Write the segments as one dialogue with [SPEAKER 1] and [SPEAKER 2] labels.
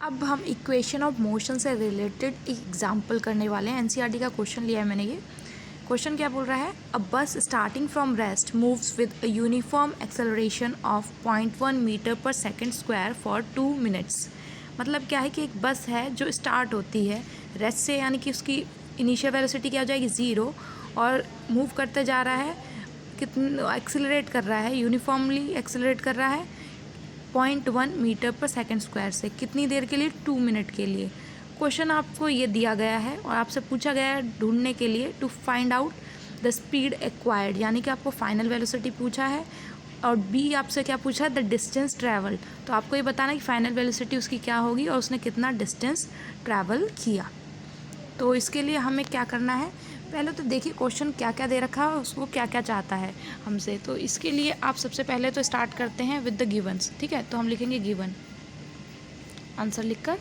[SPEAKER 1] अब हम equation of motion से रिलेटेड एग्जाम्पल करने वाले हैं। एनसीईआरटी का क्वेश्चन लिया है मैंने। ये क्वेश्चन क्या बोल रहा है, a bus starting from rest moves with a uniform acceleration of 0.1 metre per second square for 2 minutes. मतलब क्या है कि एक बस है जो स्टार्ट होती है रेस्ट से, यानी कि उसकी इनिशियल वेलोसिटी क्या हो जाएगी 0, और मूव करते जा रहा है, कितना एक्सेलरेट कर रहा है, यूनिफॉर्मली एक्सेलरेट कर रहा है 0.1 मीटर पर सेकेंड स्क्वायर से। कितनी देर के लिए? 2 मिनट के लिए। क्वेश्चन आपको ये दिया गया है और आपसे पूछा गया है ढूंढने के लिए to find out the speed acquired, यानी कि आपको फाइनल वेलोसिटी पूछा है और बी आपसे क्या पूछा है, द डिस्टेंस ट्रैवल। तो आपको ये बताना है कि फाइनल वेलोसिटी उसकी क्या होगी और उसने कितना डिस्टेंस ट्रैवल किया। तो इसके लिए हमें क्या करना है, पहले तो देखिए क्वेश्चन क्या क्या दे रखा है, उसको क्या क्या चाहता है हमसे। तो इसके लिए आप सबसे पहले तो स्टार्ट करते हैं विद द गिवन्स। ठीक है, तो हम लिखेंगे गिवन, आंसर लिखकर।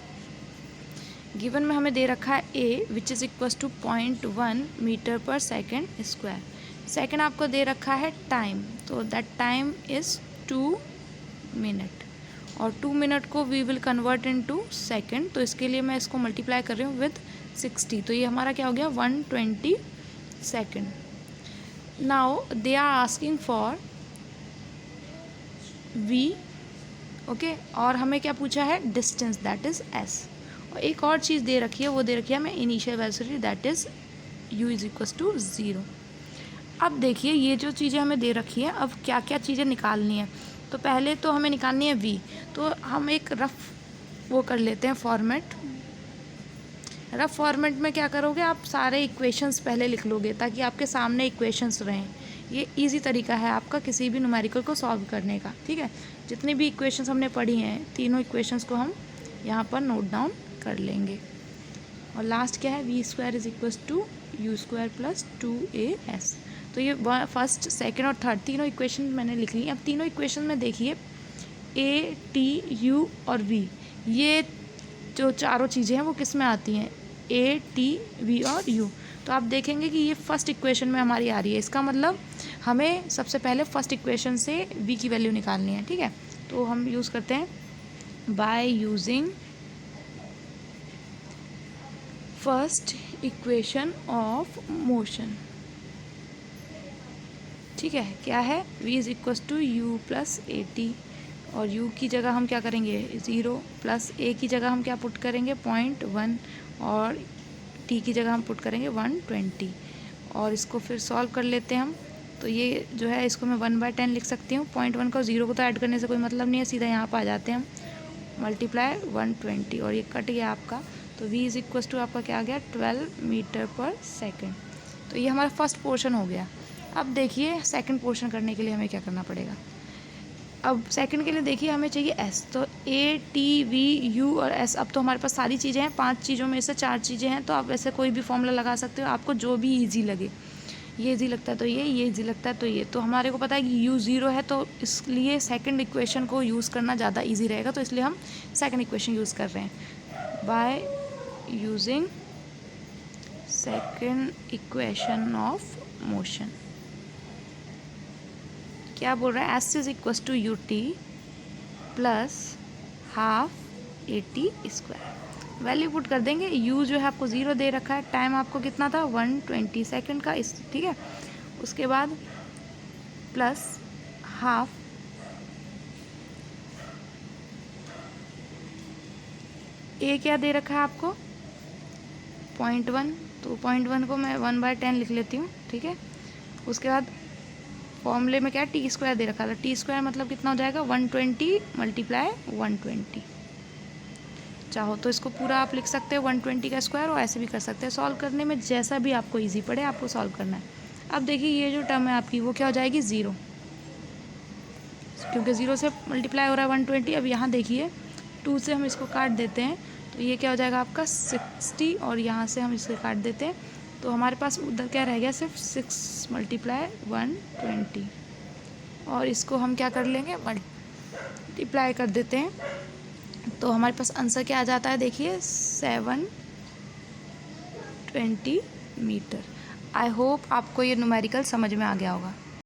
[SPEAKER 1] गिवन में हमें दे रखा है A which is equal to 0.1 metre per second square. Second आपको दे रखा है टाइम, तो दैट टाइम इज़ 2 मिनट, और 2 मिनट को we will convert into second. तो इसके लिए मैं इसको मल्टीप्लाई कर रही हूँ विद 60, तो ये हमारा क्या हो गया 120 second. Now they are asking for v, okay, और हमें क्या पूछा है, डिस्टेंस, दैट इज़ एस। और एक और चीज़ दे रखी है, वो दे रखी है हमें initial velocity, that is u is equal to 0। अब देखिए ये जो चीज़ें हमें दे रखी है, अब क्या क्या चीज़ें निकालनी है। तो पहले तो हमें निकालनी है v, तो हम एक रफ वो कर लेते हैं फॉर्मेट। रफ फॉर्मेट में क्या करोगे, आप सारे इक्वेशंस पहले लिख लोगे ताकि आपके सामने इक्वेशंस रहें। ये इजी तरीका है आपका किसी भी न्यूमेरिकल को सॉल्व करने का। ठीक है, जितनी भी इक्वेशंस हमने पढ़ी हैं, तीनों इक्वेशंस को हम यहाँ पर नोट डाउन कर लेंगे। और लास्ट क्या है, V square is equal to U square plus 2as। तो ये फर्स्ट, सेकेंड और थर्ड तीनों इक्वेशन मैंने लिख ली। अब तीनों इक्वेशन में देखिए ए, टी, यू और वी, ये जो चारों चीज़ें हैं वो किस में आती हैं, ए, टी, वी और यू। तो आप देखेंगे कि ये फर्स्ट इक्वेशन में हमारी आ रही है। इसका मतलब हमें सबसे पहले फर्स्ट इक्वेशन से वी की वैल्यू निकालनी है। ठीक है, तो हम यूज़ करते हैं by using first equation of motion. ठीक है, क्या है, v is equal to U plus A T, और u की जगह हम क्या करेंगे 0, प्लस a की जगह हम क्या पुट करेंगे 0.1, और t की जगह हम पुट करेंगे 120। और इसको फिर सॉल्व कर लेते हैं हम। तो ये जो है इसको मैं 1/10 लिख सकती हूँ। 0.1 को 0 को तो ऐड करने से कोई मतलब नहीं है, सीधा यहाँ पर आ जाते हैं हम, मल्टीप्लाई 120, और ये कट गया आपका। तो v इज इक्वल टू आपका क्या आ गया 12 मीटर पर सेकेंड। तो ये हमारा फर्स्ट पोर्शन हो गया। अब देखिए सेकंड पोर्शन करने के लिए हमें क्या करना पड़ेगा। अब सेकंड के लिए देखिए हमें चाहिए s, तो a, t, v, u और s। अब तो हमारे पास सारी चीज़ें हैं, 5 चीज़ों में से 4 चीज़ें हैं, तो आप ऐसे कोई भी फॉर्मूला लगा सकते हो, आपको जो भी ईजी लगे। ये ईजी लगता है तो ये ईजी लगता है तो ये। तो हमारे को पता है कि u 0 है, तो इसलिए सेकेंड इक्वेशन को यूज़ करना ज़्यादा ईजी रहेगा, तो इसलिए हम सेकेंड इक्वेशन यूज़ कर रहे हैं by using second equation of motion. क्या बोल रहा है, S is equal to U T plus half A T square. Value put कर देंगे। यू जो है आपको 0 दे रखा है, टाइम आपको कितना था 120 सेकेंड का इस, ठीक है। उसके बाद प्लस हाफ ए क्या दे रखा है आपको 0.1, तो 0.1 को मैं 1/10 लिख लेती हूँ। ठीक है, उसके बाद फॉर्मूले में क्या है, टी स्क्वायर दे रखा था। टी स्क्वायर मतलब कितना हो जाएगा 120 मल्टीप्लाई 120। चाहो तो इसको पूरा आप लिख सकते हो 120 का स्क्वायर, और ऐसे भी कर सकते हैं। सॉल्व करने में जैसा भी आपको इजी पड़े आपको सॉल्व करना है। अब देखिए ये जो टर्म है आपकी वो क्या हो जाएगी 0, क्योंकि 0 से मल्टीप्लाई हो रहा है 120। अब यहाँ देखिए 2 से हम इसको काट देते हैं, तो ये क्या हो जाएगा आपका 60, और यहाँ से हम इसे काट देते हैं, तो हमारे पास उधर क्या रह गया सिर्फ 6 मल्टीप्लाई 120, और इसको हम क्या कर लेंगे मल्टीप्लाई कर देते हैं, तो हमारे पास आंसर क्या आ जाता है, देखिए 720 मीटर। आई होप आपको ये न्यूमेरिकल समझ में आ गया होगा।